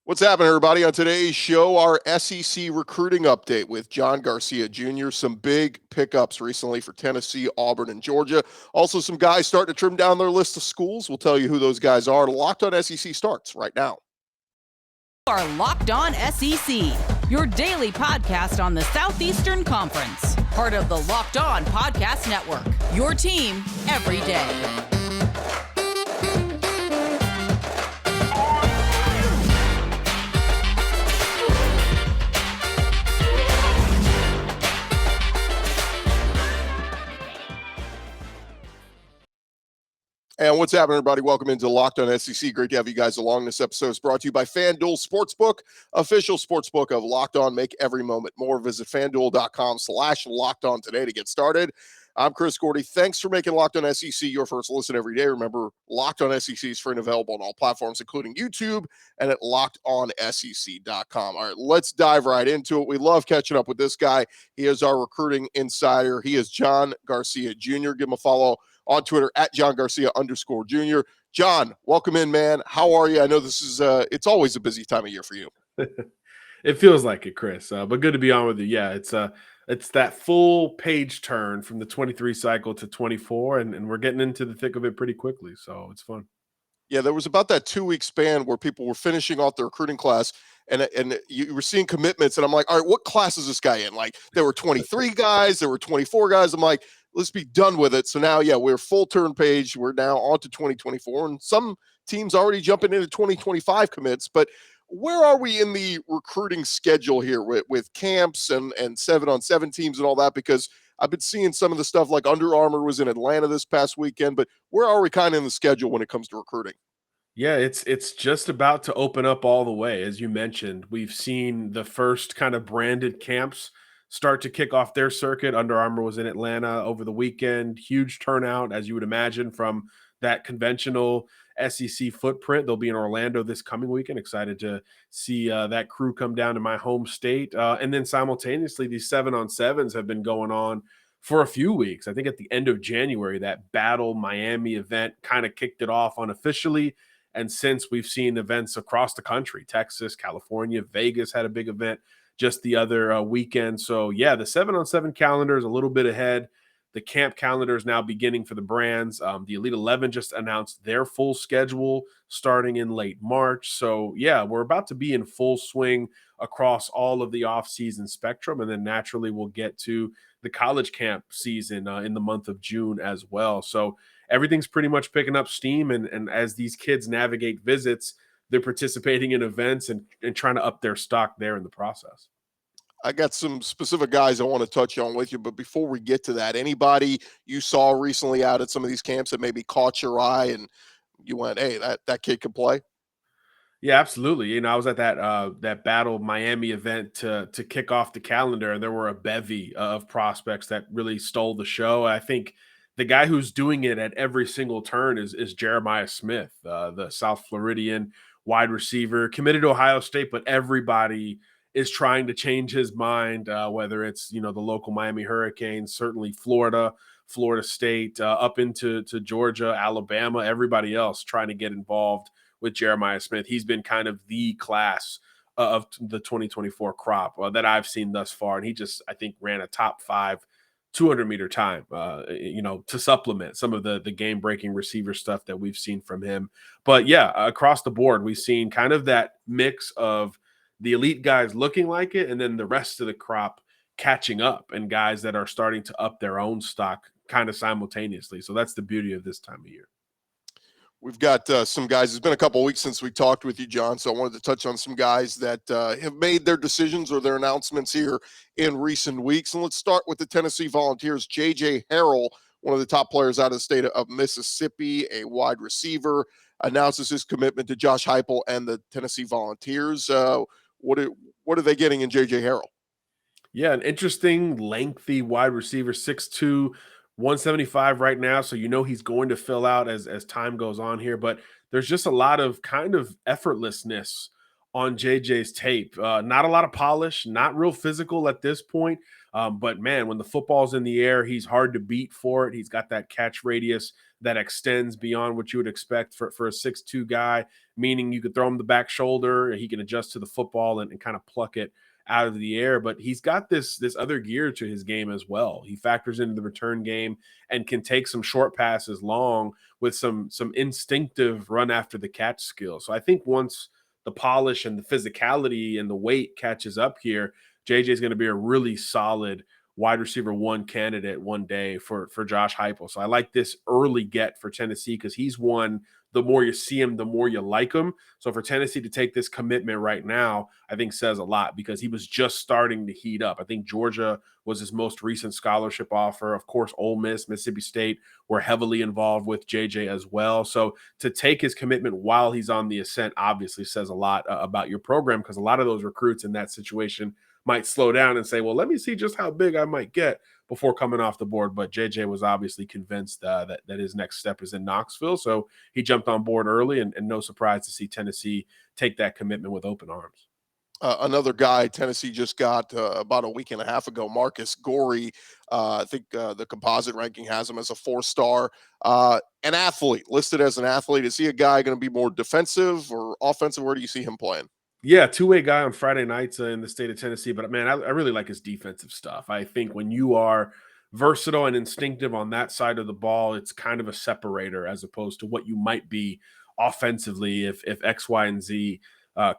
What's happening, everybody? On today's show, our SEC recruiting update with John Garcia Jr. Some big pickups recently for Tennessee, Auburn, and Georgia. Also, some guys starting to trim down their list of schools. We'll tell you who those guys are. Locked on SEC starts right now. Are Locked On SEC, your daily podcast on the Southeastern Conference. Part of the Locked On Podcast Network, your team every day. And what's happening, everybody? Welcome into Locked On SEC. Great to have you guys along. This episode is brought to you by FanDuel Sportsbook, official sportsbook of Locked On. Make every moment more. Visit FanDuel.com/LockedOn today to get started. I'm Chris Goree. Thanks for making Locked On SEC your first listen every day. Remember, Locked On SEC is free and available on all platforms, including YouTube and at LockedOnSEC.com. All right, let's dive right into it. We love catching up with this guy. He is our recruiting insider. He is John Garcia Jr. Give him a follow on Twitter at John Garcia_Jr. John, welcome in, man. How are you? I know this is it's always a busy time of year for you. It feels like it, Chris. But good to be on with you. Yeah, it's that full page turn from the 23 cycle to 24, and we're getting into the thick of it pretty quickly. So it's fun. Yeah, there was about that 2-week span where people were finishing off their recruiting class, and you were seeing commitments, and I'm like, all right, what class is this guy in? Like, there were 23 guys, there were 24 guys. I'm like, let's be done with it. So now, yeah, we're full turn page. We're now on to 2024, and some teams already jumping into 2025 commits. But where are we in the recruiting schedule here with camps and 7-on-7 teams and all that? Because I've been seeing some of the stuff, like Under Armour was in Atlanta this past weekend, but where are we kind of in the schedule when it comes to recruiting? Yeah, it's just about to open up all the way. As you mentioned, we've seen the first kind of branded camps start to kick off their circuit. Under Armour was in Atlanta over the weekend. Huge turnout, as you would imagine, from that conventional SEC footprint. They'll be in Orlando this coming weekend. Excited to see that crew come down to my home state. And then simultaneously, these 7-on-7s have been going on for a few weeks. I think at the end of January, that Battle Miami event kind of kicked it off unofficially. And since, we've seen events across the country. Texas, California, Vegas had a big event just the other weekend. So, yeah, the 7-on-7 calendar is a little bit ahead. The camp calendar is now beginning for the brands. The Elite 11 just announced their full schedule starting in late March. So, yeah, we're about to be in full swing across all of the off-season spectrum. And then naturally we'll get to the college camp season in the month of June as well. So everything's pretty much picking up steam. And as these kids navigate visits, they're participating in events and trying to up their stock there in the process. I got some specific guys I want to touch on with you, but before we get to that, anybody you saw recently out at some of these camps that maybe caught your eye and you went, hey, that kid can play? Yeah, absolutely. You know, I was at that Battle Miami event to kick off the calendar, and there were a bevy of prospects that really stole the show. I think the guy who's doing it at every single turn is Jeremiah Smith, the South Floridian wide receiver, committed to Ohio State, but everybody is trying to change his mind, whether it's, the local Miami Hurricanes, certainly Florida State, up into Georgia, Alabama, everybody else trying to get involved with Jeremiah Smith. He's been kind of the class of the 2024 crop that I've seen thus far. And he just, I think, ran a top 5 200-meter time, to supplement some of the game-breaking receiver stuff that we've seen from him. But, yeah, across the board, we've seen kind of that mix of the elite guys looking like it and then the rest of the crop catching up and guys that are starting to up their own stock kind of simultaneously. So that's the beauty of this time of year. We've got some guys. It's been a couple of weeks since we talked with you, John, so I wanted to touch on some guys that have made their decisions or their announcements here in recent weeks. And let's start with the Tennessee Volunteers. J.J. Harrell, one of the top players out of the state of Mississippi, a wide receiver, announces his commitment to Josh Heupel and the Tennessee Volunteers. What are they getting in J.J. Harrell? Yeah, an interesting, lengthy wide receiver, 6'2", 175 right now. So he's going to fill out as time goes on here. But there's just a lot of kind of effortlessness on JJ's tape. Not a lot of polish, not real physical at this point. But, man, when the football's in the air, he's hard to beat for it. He's got that catch radius that extends beyond what you would expect for a 6'2" guy, meaning you could throw him the back shoulder, he can adjust to the football and kind of pluck it out of the air. But he's got this other gear to his game as well. He factors into the return game and can take some short passes long with some instinctive run after the catch skill. So I think once the polish and the physicality and the weight catches up here, JJ is going to be a really solid wide receiver one candidate one day for Josh Heupel. So I like this early get for Tennessee because he's one, the more you see him, the more you like him. So for Tennessee to take this commitment right now, I think says a lot because he was just starting to heat up. I think Georgia was his most recent scholarship offer. Of course, Ole Miss, Mississippi State were heavily involved with JJ as well. So to take his commitment while he's on the ascent obviously says a lot about your program because a lot of those recruits in that situation might slow down and say, well, let me see just how big I might get before coming off the board. But JJ was obviously convinced that his next step is in Knoxville. So he jumped on board early and no surprise to see Tennessee take that commitment with open arms. Another guy Tennessee just got about a week and a half ago, Marcus Goree. I think the composite ranking has him as a 4-star. An athlete, listed as an athlete. Is he a guy going to be more defensive or offensive? Where do you see him playing? Yeah, two-way guy on Friday nights in the state of Tennessee. But, man, I really like his defensive stuff. I think when you are versatile and instinctive on that side of the ball, it's kind of a separator as opposed to what you might be offensively if X, Y, and Z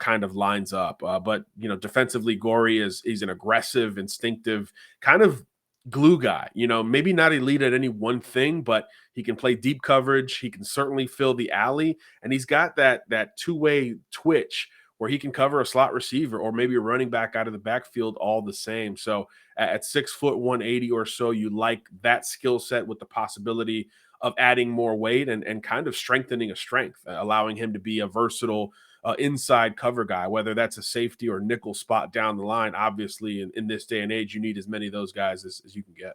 kind of lines up. But, defensively, Goree he's an aggressive, instinctive kind of glue guy. Maybe not elite at any one thing, but he can play deep coverage. He can certainly fill the alley. And he's got that two-way twitch where he can cover a slot receiver or maybe a running back out of the backfield all the same. So at 6 foot 180 or so, you like that skill set with the possibility of adding more weight and kind of strengthening a strength, allowing him to be a versatile inside cover guy, whether that's a safety or nickel spot down the line. Obviously, in this day and age, you need as many of those guys as you can get.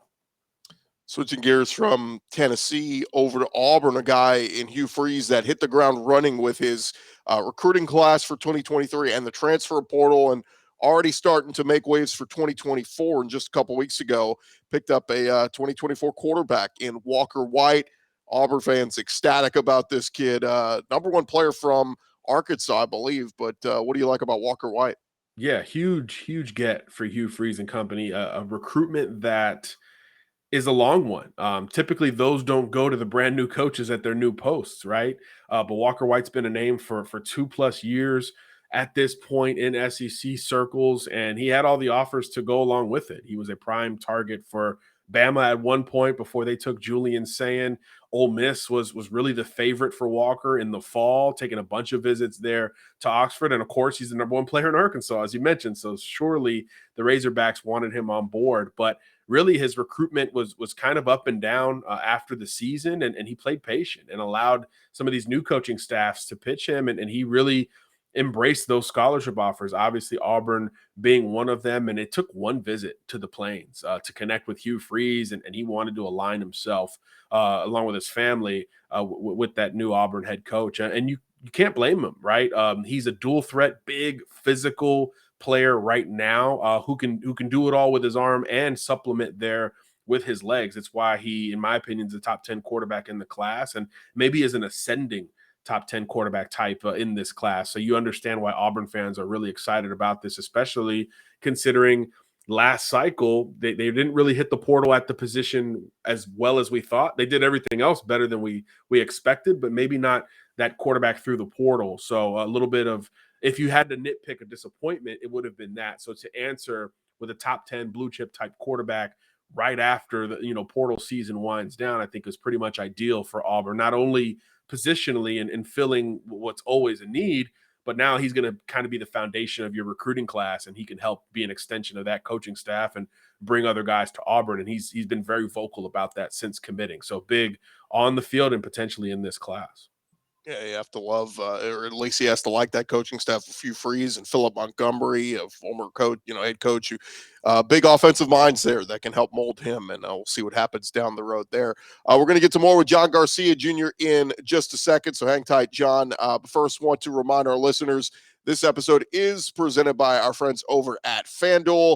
Switching gears from Tennessee over to Auburn, a guy in Hugh Freeze that hit the ground running with his recruiting class for 2023 and the transfer portal and already starting to make waves for 2024. And just a couple weeks ago, picked up a 2024 quarterback in Walker White. Auburn fans ecstatic about this kid. Number one player from Arkansas, I believe. But what do you like about Walker White? Yeah, huge get for Hugh Freeze and company. A recruitment that is a long one. Typically, those don't go to the brand new coaches at their new posts, right? But Walker White's been a name for 2+ years at this point in SEC circles, and he had all the offers to go along with it. He was a prime target for Bama at one point before they took Julian Sayin. Ole Miss was really the favorite for Walker in the fall, taking a bunch of visits there to Oxford. And, of course, he's the number one player in Arkansas, as you mentioned. So surely the Razorbacks wanted him on board. But really his recruitment was kind of up and down after the season, and he played patient and allowed some of these new coaching staffs to pitch him, and he really embraced those scholarship offers, obviously Auburn being one of them. And it took one visit to the Plains to connect with Hugh Freeze, and he wanted to align himself along with his family with that new Auburn head coach. And you can't blame him, right? He's a dual threat, big physical player right now who can do it all with his arm and supplement there with his legs. It's why he, in my opinion, is a top 10 quarterback in the class, and maybe is an ascending top 10 quarterback type in this class. So you understand why Auburn fans are really excited about this, especially considering last cycle, they didn't really hit the portal at the position as well as we thought. They did everything else better than we expected, but maybe not that quarterback through the portal. So a little bit of, if you had to nitpick a disappointment, it would have been that. So to answer with a top 10 blue chip type quarterback right after the portal season winds down, I think is pretty much ideal for Auburn, not only positionally and filling what's always a need, but now he's going to kind of be the foundation of your recruiting class, and he can help be an extension of that coaching staff and bring other guys to Auburn. And he's been very vocal about that since committing. So big on the field and potentially in this class. Yeah, you have to love, or at least he has to like that coaching staff. A few Freeze and Philip Montgomery, a former coach, head coach, who big offensive minds there that can help mold him, and we'll see what happens down the road there. We're going to get to more with John Garcia Jr. in just a second, so hang tight, John. But first, want to remind our listeners, this episode is presented by our friends over at FanDuel.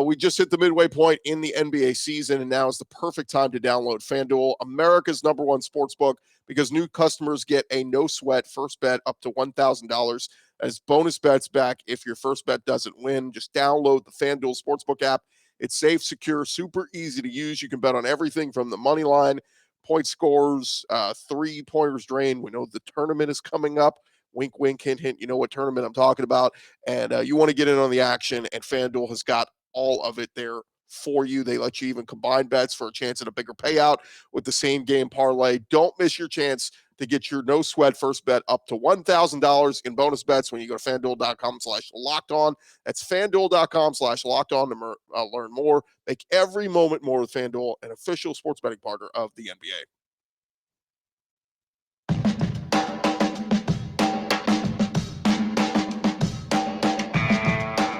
We just hit the midway point in the NBA season, and now is the perfect time to download FanDuel, America's #1 sportsbook, because new customers get a no-sweat first bet up to $1,000 as bonus bets back if your first bet doesn't win. Just download the FanDuel Sportsbook app. It's safe, secure, super easy to use. You can bet on everything from the money line, point scores, three-pointers drained. We know the tournament is coming up. Wink, wink, hint, hint. You know what tournament I'm talking about. And you want to get in on the action, and FanDuel has got all of it there for you. They let you even combine bets for a chance at a bigger payout with the same game parlay. Don't miss your chance to get your no sweat first bet up to $1,000 in bonus bets when you go to FanDuel.com/lockedon. That's FanDuel.com/lockedon to learn more. Make every moment more with FanDuel, an official sports betting partner of the NBA.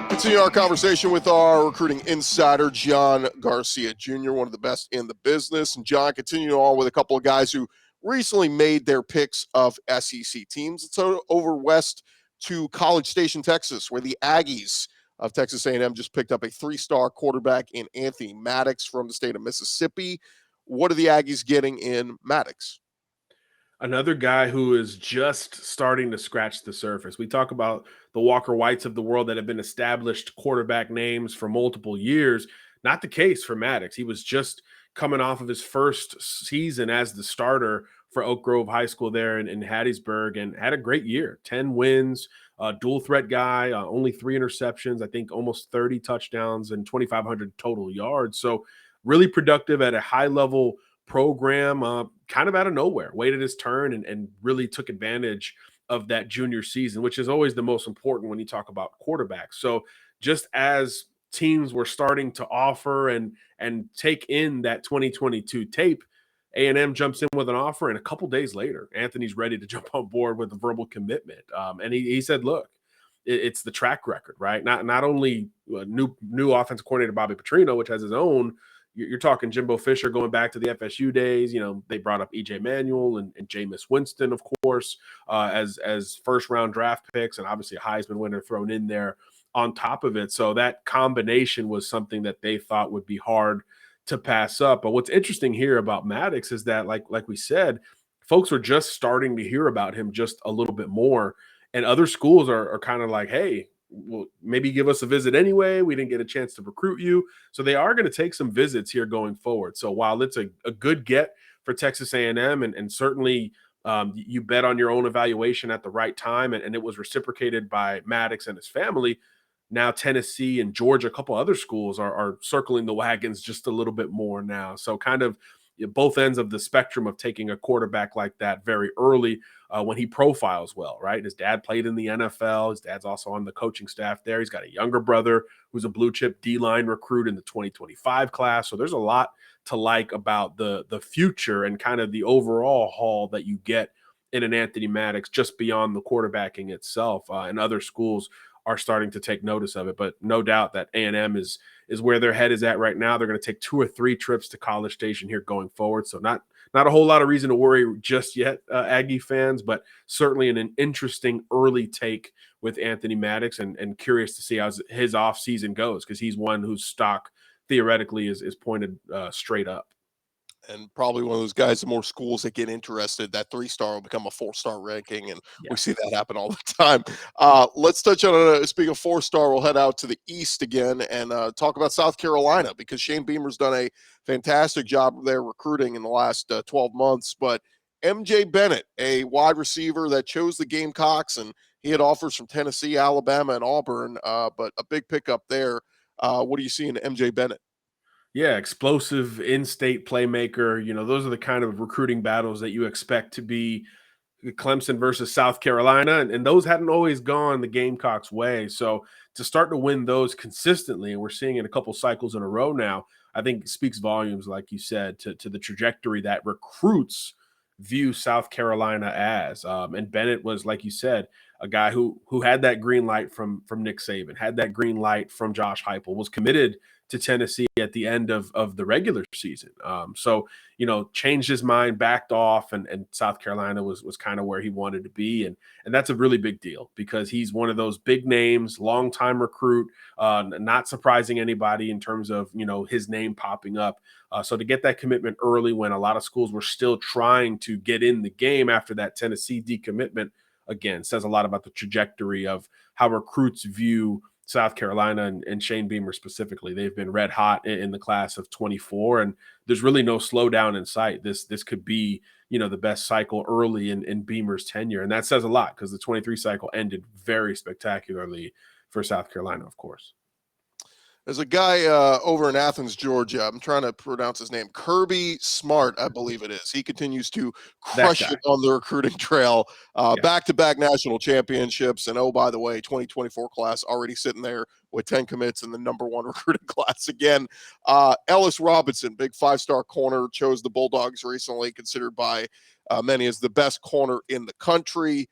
Continue our conversation with our recruiting insider, John Garcia Jr., one of the best in the business. And John, continuing on with a couple of guys who recently made their picks of SEC teams. Let's go over west to College Station, Texas, where the Aggies of Texas A&M just picked up a 3-star quarterback in Anthony Maddox from the state of Mississippi. What are the Aggies getting in Maddox? Another guy who is just starting to scratch the surface. We talk about the Walker Whites of the world that have been established quarterback names for multiple years. Not the case for Maddox. He was just coming off of his first season as the starter for Oak Grove High School there in Hattiesburg and had a great year. 10 wins, dual threat guy, only 3 interceptions, I think almost 30 touchdowns and 2,500 total yards. So really productive at a high level program, kind of out of nowhere, waited his turn and really took advantage of that junior season, which is always the most important when you talk about quarterbacks. So just as teams were starting to offer and take in that 2022 tape, A&M jumps in with an offer, and a couple days later, Anthony's ready to jump on board with a verbal commitment. And he said, look, it's the track record, right? Not only new offensive coordinator Bobby Petrino, which has his own. You're talking Jimbo Fisher going back to the FSU days. You know, they brought up E.J. Manuel and Jameis Winston, of course, as first-round draft picks, and obviously a Heisman winner thrown in there on top of it. So that combination was something that they thought would be hard to pass up. But what's interesting here about Maddox is that, like we said, folks are just starting to hear about him just a little bit more, and other schools are kind of like, hey, well, maybe give us a visit anyway. We didn't get a chance to recruit you. So they are going to take some visits here going forward. So while it's a good get for Texas A&M and certainly you bet on your own evaluation at the right time, and it was reciprocated by Maddox and his family, now Tennessee and Georgia, a couple other schools are circling the wagons just a little bit more now. So kind of both ends of the spectrum of taking a quarterback like that very early when he profiles well, right? His dad played in the NFL. His dad's also on the coaching staff there. He's got a younger brother who's a blue chip D-line recruit in the 2025 class. So there's a lot to like about the future and kind of the overall haul that you get in an Anthony Maddox just beyond the quarterbacking itself. And other schools are starting to take notice of it. But no doubt that A&M is where their head is at right now. They're going to take 2 or 3 trips to College Station here going forward. So not a whole lot of reason to worry just yet, Aggie fans, but certainly an interesting early take with Anthony Maddox and curious to see how his offseason goes, because he's one whose stock theoretically is pointed straight up. And probably one of those guys, the more schools that get interested, that 3-star will become a 4-star ranking. And we see that happen all the time. Let's touch on, speaking of 4-star, we'll head out to the East again and talk about South Carolina, because Shane Beamer's done a fantastic job there recruiting in the last 12 months. But MJ Bennett, a wide receiver that chose the Gamecocks, and he had offers from Tennessee, Alabama, and Auburn, but a big pickup there. What do you see in MJ Bennett? Yeah, explosive in-state playmaker. You know, those are the kind of recruiting battles that you expect to be Clemson versus South Carolina, and those hadn't always gone the Gamecocks' way. So to start to win those consistently, and we're seeing it a couple cycles in a row now, I think speaks volumes, like you said, to the trajectory that recruits view South Carolina as. And Bennett was, like you said, a guy who had that green light from Nick Saban, had that green light from Josh Heupel, was committed to Tennessee at the end of the regular season. So, changed his mind, backed off, and South Carolina was kind of where he wanted to be. And that's a really big deal because he's one of those big names, long-time recruit, not surprising anybody in terms of, his name popping up. So to get that commitment early when a lot of schools were still trying to get in the game after that Tennessee decommitment, again, says a lot about the trajectory of how recruits view South Carolina and Shane Beamer specifically. They've been red hot in the class of 24, and there's really no slowdown in sight. This could be, the best cycle early in Beamer's tenure, and that says a lot because the 23 cycle ended very spectacularly for South Carolina, of course. There's a guy over in Athens, Georgia. I'm trying to pronounce his name. Kirby Smart, I believe it is. He continues to crush it on the recruiting trail. Back-to-back national championships. And, oh, by the way, 2024 class already sitting there with 10 commits in the number one recruiting class again. Ellis Robinson, big five-star corner, chose the Bulldogs recently, considered by many as the best corner in the country.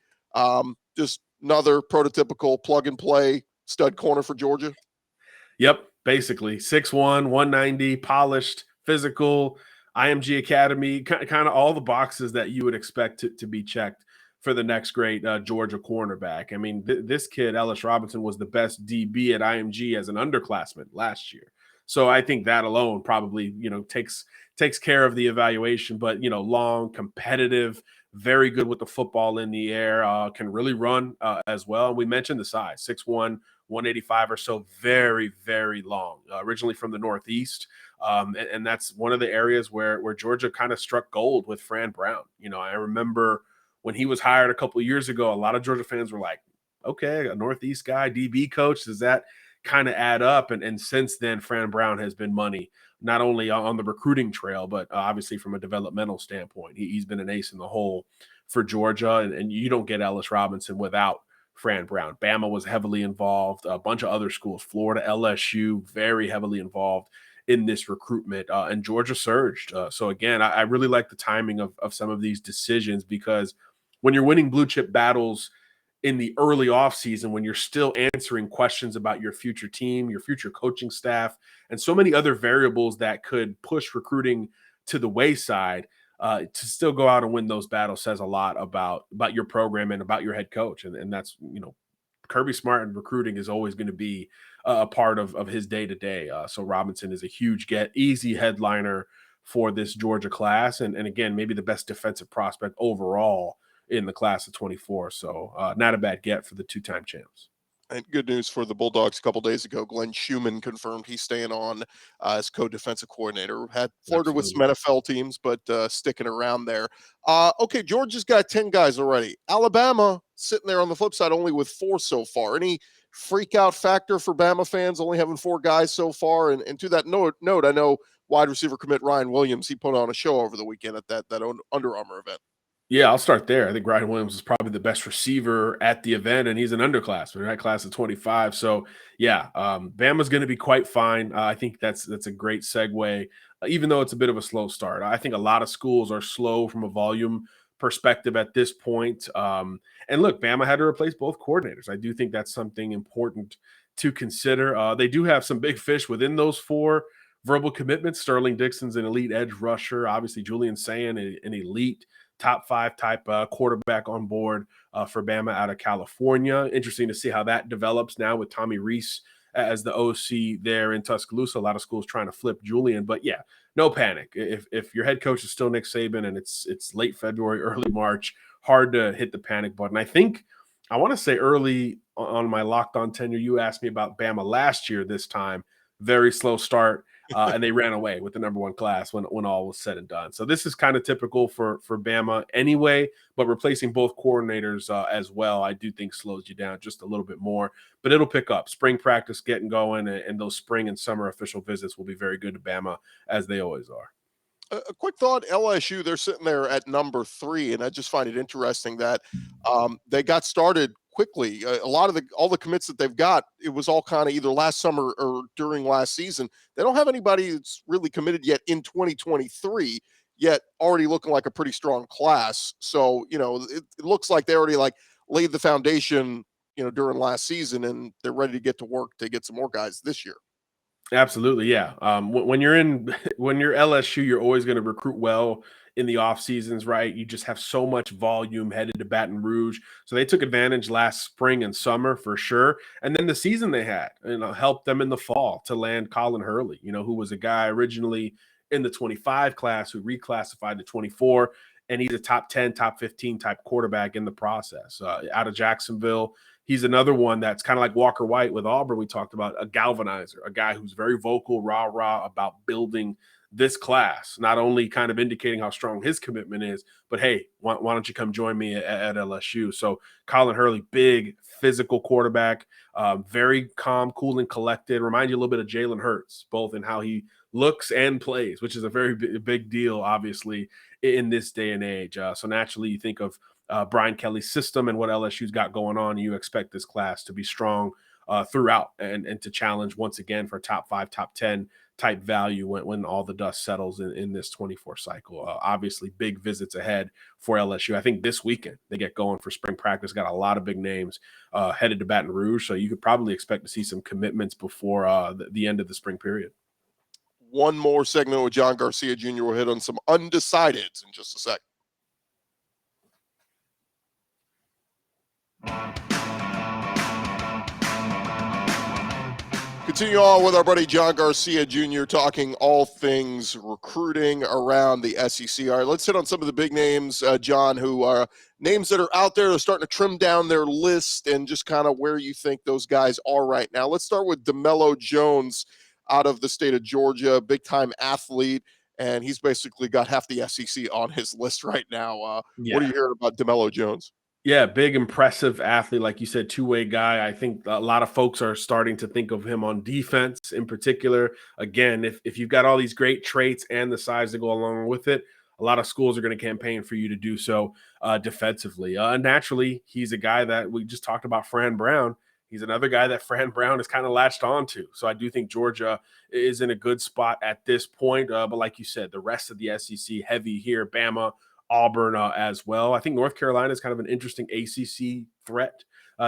Just another prototypical plug-and-play stud corner for Georgia. Yep, basically 6'1", 190, polished, physical, IMG Academy, kind of all the boxes that you would expect to be checked for the next great Georgia cornerback. I mean, this kid, Ellis Robinson, was the best DB at IMG as an underclassman last year. So I think that alone probably, takes care of the evaluation. But, long, competitive, very good with the football in the air, can really run as well. And we mentioned the size, 6'1", 185 or so, very, very long, originally from the Northeast. And that's one of the areas where Georgia kind of struck gold with Fran Brown. I remember when he was hired a couple of years ago, a lot of Georgia fans were like, okay, a Northeast guy, DB coach, does that kind of add up? And since then, Fran Brown has been money, not only on the recruiting trail, but obviously from a developmental standpoint. He's been an ace in the hole for Georgia, and you don't get Ellis Robinson without Fran Brown. Bama was heavily involved, a bunch of other schools, Florida, LSU, very heavily involved in this recruitment, and Georgia surged. So again, I really like the timing of some of these decisions, because when you're winning blue chip battles in the early offseason, when you're still answering questions about your future team, your future coaching staff, and so many other variables that could push recruiting to the wayside, to still go out and win those battles says a lot about your program and about your head coach. And that's, Kirby Smart and recruiting is always going to be a part of his day-to-day. So Robinson is a huge get, easy headliner for this Georgia class. And again, maybe the best defensive prospect overall in the class of 24. So not a bad get for the two-time champs. And good news for the Bulldogs. A couple days ago, Glenn Schumann confirmed he's staying on as co-defensive coordinator. Had flirted with some NFL teams, but sticking around there. Okay, Georgia's got 10 guys already. Alabama sitting there on the flip side only with 4 so far. Any freak out factor for Bama fans only having 4 guys so far? And to that note, I know wide receiver commit Ryan Williams, he put on a show over the weekend at that Under Armour event. Yeah, I'll start there. I think Ryan Williams is probably the best receiver at the event, and he's an underclassman, right? Class of 25. So, yeah, Bama's going to be quite fine. I think that's a great segue, even though it's a bit of a slow start. I think a lot of schools are slow from a volume perspective at this point. And look, Bama had to replace both coordinators. I do think that's something important to consider. They do have some big fish within those 4 verbal commitments. Sterling Dixon's an elite edge rusher. Obviously, Julian Sayin, an elite top 5 type quarterback on board for Bama out of California. Interesting to see how that develops now with Tommy Rees as the OC there in Tuscaloosa. A lot of schools trying to flip Julian, but yeah, no panic. If your head coach is still Nick Saban and it's late February, early March, hard to hit the panic button. I think I want to say early on my Locked On tenure, you asked me about Bama last year this time. Very slow start. And they ran away with the number 1 class when all was said and done. So this is kind of typical for Bama anyway, but replacing both coordinators as well, I do think slows you down just a little bit more, but it'll pick up. Spring practice getting going, and those spring and summer official visits will be very good to Bama, as they always are. A quick thought, LSU, they're sitting there at number 3, and I just find it interesting that they got started quickly. All the commits that they've got, it was all kind of either last summer or during last season. They don't have anybody that's really committed yet in 2023, yet already looking like a pretty strong class. So, it looks like they already laid the foundation, during last season, and they're ready to get to work to get some more guys this year. Absolutely, yeah. When you're in when you're LSU, you're always going to recruit well in the off seasons, right? You just have so much volume headed to Baton Rouge, so they took advantage last spring and summer for sure. And then the season they had, helped them in the fall to land Colin Hurley, who was a guy originally in the 25 class who reclassified to 24, and he's a top 10, top 15 type quarterback in the process. Out of Jacksonville, he's another one that's kind of like Walker White with Auburn. We talked about a galvanizer, a guy who's very vocal, rah about building this class, not only kind of indicating how strong his commitment is, but hey, why don't you come join me at LSU? So Colin Hurley, big physical quarterback, very calm, cool, and collected. Remind you a little bit of Jalen Hurts, both in how he looks and plays, which is a very big deal, obviously, in this day and age. So naturally, you think of Brian Kelly's system and what LSU's got going on. You expect this class to be strong throughout and to challenge once again for top 5, top 10 type value when all the dust settles in this 24 cycle. Obviously, big visits ahead for LSU. I think this weekend they get going for spring practice. Got a lot of big names headed to Baton Rouge, so you could probably expect to see some commitments before the end of the spring period. One more segment with John Garcia Jr. We'll hit on some undecideds in just a sec. Continue on with our buddy John Garcia Jr. talking all things recruiting around the SEC. All right, let's hit on some of the big names, John, who are names that are out there. They're starting to trim down their list and just kind of where you think those guys are right now. Let's start with Demello Jones out of the state of Georgia, big-time athlete, and he's basically got half the SEC on his list right now. What are you hearing about Demello Jones? Yeah, big, impressive athlete, like you said, two-way guy. I think a lot of folks are starting to think of him on defense in particular. Again, if you've got all these great traits and the size to go along with it, a lot of schools are going to campaign for you to do so defensively. Naturally, he's a guy that we just talked about, Fran Brown. He's another guy that Fran Brown is kind of latched on to. So I do think Georgia is in a good spot at this point. But like you said, the rest of the SEC heavy here, Bama, Auburn as well. I think North Carolina is kind of an interesting ACC threat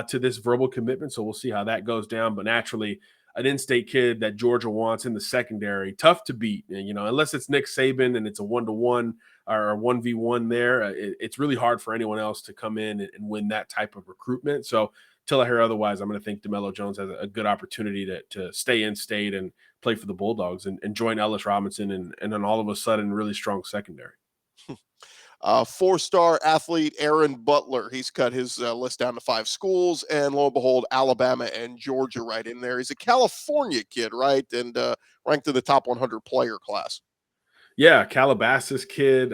to this verbal commitment. So we'll see how that goes down. But naturally, an in-state kid that Georgia wants in the secondary, tough to beat. And, unless it's Nick Saban and it's a 1-to-1 or a 1v1 there, it's really hard for anyone else to come in and win that type of recruitment. So till I hear otherwise, I'm going to think Demello Jones has a good opportunity to stay in state and play for the Bulldogs and join Ellis Robinson and then all of a sudden really strong secondary. 4-star athlete Aaron Butler. He's cut his list down to 5 schools, and lo and behold, Alabama and Georgia right in there. He's a California kid, right? And ranked in the top 100 player class. Yeah, Calabasas kid,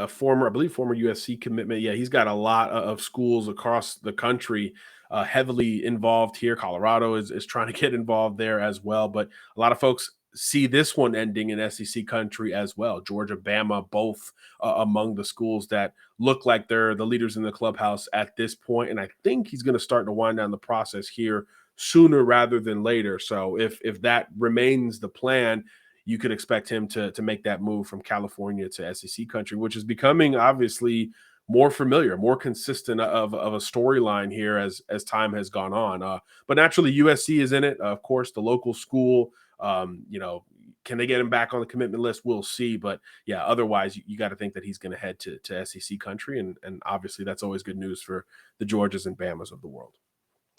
former USC commitment. Yeah, he's got a lot of schools across the country heavily involved here. Colorado is trying to get involved there as well. But a lot of folks see this one ending in SEC country as well. Georgia, Bama, both among the schools that look like they're the leaders in the clubhouse at this point. And I think he's going to start to wind down the process here sooner rather than later. So if that remains the plan, you could expect him to make that move from California to SEC country, which is becoming obviously more familiar, more consistent of a storyline here as time has gone on. But naturally, USC is in it. Of course, the local school, can they get him back on the commitment list? We'll see. But yeah, otherwise, you got to think that he's going to head to SEC country. And obviously, that's always good news for the Georgias and Bamas of the world.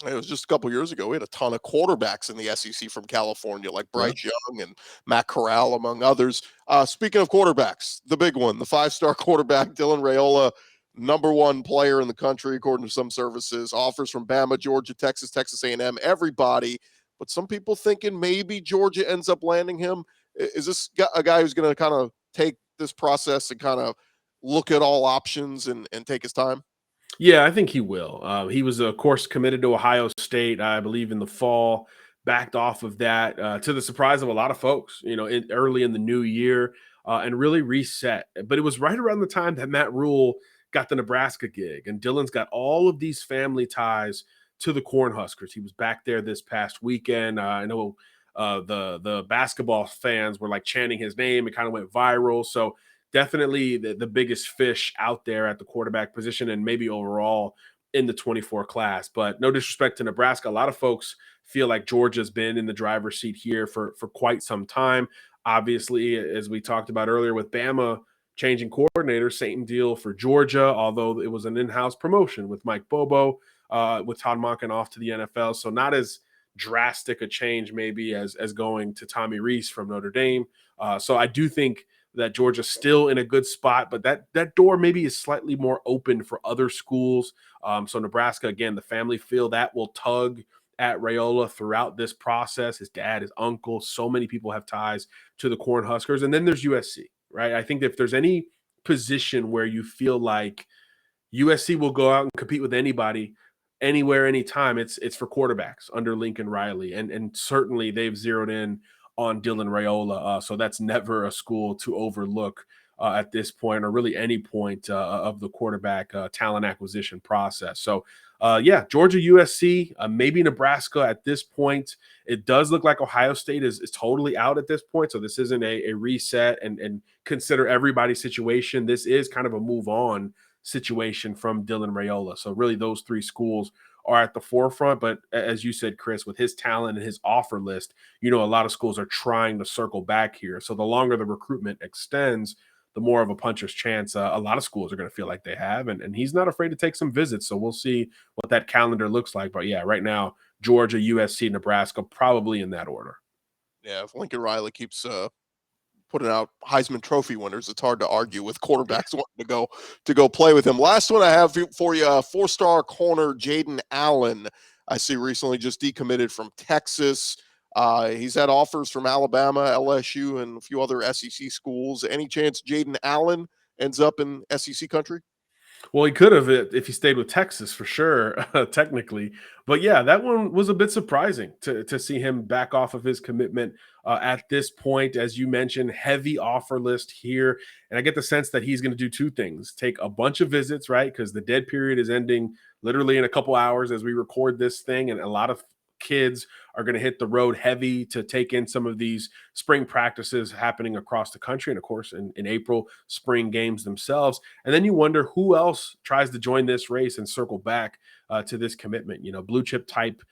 It was just a couple years ago. We had a ton of quarterbacks in the SEC from California, like Bryce Young and Matt Corral, among others. Speaking of quarterbacks, the big one, the 5-star quarterback, Dylan Raiola, #1 player in the country, according to some services, offers from Bama, Georgia, Texas, Texas A&M, everybody. But some people thinking maybe Georgia ends up landing him. Is this a guy who's going to kind of take this process and kind of look at all options and take his time? Yeah, I think he will. He was, of course, committed to Ohio State, I believe, in the fall, backed off of that to the surprise of a lot of folks, early in the new year and really reset. But it was right around the time that Matt Rule got the Nebraska gig, and Dylan's got all of these family ties to the Cornhuskers. He was back there this past weekend. I know the basketball fans were like chanting his name. It kind of went viral. So definitely the biggest fish out there at the quarterback position and maybe overall in the 24 class. But no disrespect to Nebraska, a lot of folks feel like Georgia's been in the driver's seat here for quite some time. Obviously, as we talked about earlier with Bama changing coordinator, same deal for Georgia, although it was an in-house promotion with Mike Bobo, with Todd Monken off to the NFL. So not as drastic a change maybe as going to Tommy Rees from Notre Dame. So I do think that Georgia's still in a good spot, but that door maybe is slightly more open for other schools. So Nebraska, again, the family feel that will tug at Raiola throughout this process. His dad, his uncle, so many people have ties to the Cornhuskers. And then there's USC, right? I think if there's any position where you feel like USC will go out and compete with anybody, anywhere, anytime, it's for quarterbacks under Lincoln Riley. And certainly they've zeroed in on Dylan Raiola. So that's never a school to overlook at this point, or really any point of the quarterback talent acquisition process. So yeah, Georgia, USC, maybe Nebraska at this point. It does look like Ohio State is totally out at this point. So this isn't a reset and consider everybody's situation. This is kind of a move on situation from Dylan Raiola. So really those three schools are at the forefront. But as you said, Chris, with his talent and his offer list, a lot of schools are trying to circle back here. So the longer the recruitment extends, the more of a puncher's chance a lot of schools are going to feel like they have. And he's not afraid to take some visits. So we'll see what that calendar looks like. But yeah, right now, Georgia, USC, Nebraska, probably in that order. Yeah, if Lincoln Riley keeps putting out Heisman Trophy winners, it's hard to argue with quarterbacks wanting to go play with him. Last one I have for you, four-star corner Jaden Allen. I see recently just decommitted from Texas. He's had offers from Alabama, LSU, and a few other SEC schools. Any chance Jaden Allen ends up in SEC country? Well, he could have if he stayed with Texas for sure, technically. But yeah, that one was a bit surprising to see him back off of his commitment at this point. As you mentioned, heavy offer list here. And I get the sense that he's going to do two things: take a bunch of visits, right? Because the dead period is ending literally in a couple hours as we record this thing. And a lot of kids are going to hit the road heavy to take in some of these spring practices happening across the country. And of course, in April, spring games themselves. And then you wonder who else tries to join this race and circle back to this commitment, blue chip type,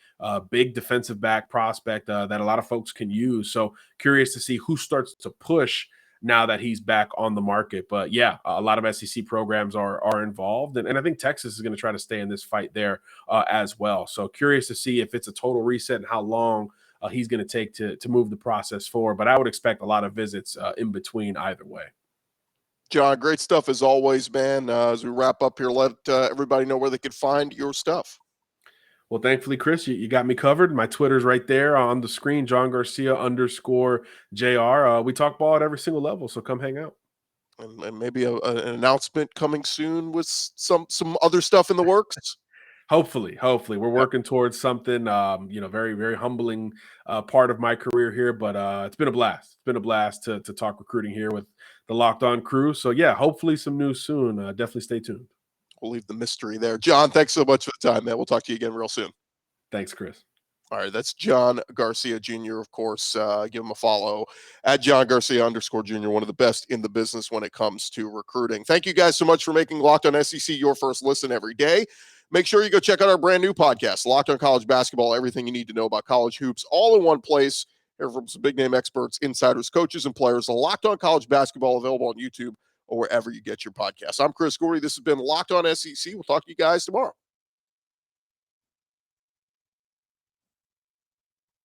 big defensive back prospect that a lot of folks can use. So curious to see who starts to push now that he's back on the market. But yeah, a lot of SEC programs are involved. And I think Texas is going to try to stay in this fight there as well. So curious to see if it's a total reset and how long he's going to take to move the process forward. But I would expect a lot of visits in between either way. John, great stuff as always, man. As we wrap up here, let everybody know where they could find your stuff. Well, thankfully, Chris, you got me covered. My Twitter's right there on the screen, John Garcia _JR. We talk ball at every single level, so come hang out. And maybe an announcement coming soon with some other stuff in the works. Hopefully, we're working towards something. Very, very humbling part of my career here, but it's been a blast. It's been a blast to talk recruiting here with the Locked On crew. So yeah, hopefully some news soon. Definitely stay tuned. We'll leave the mystery there. John, thanks so much for the time, man. We'll talk to you again real soon. Thanks, Chris. All right, that's John Garcia Jr., of course. Give him a follow at John Garcia _Jr., one of the best in the business when it comes to recruiting. Thank you guys so much for making Locked On SEC your first listen every day. Make sure you go check out our brand new podcast, Locked On College Basketball, everything you need to know about college hoops, all in one place. Hear from some big-name experts, insiders, coaches, and players. Locked On College Basketball, available on YouTube or wherever you get your podcasts. I'm Chris Goree. This has been Locked On SEC. We'll talk to you guys tomorrow.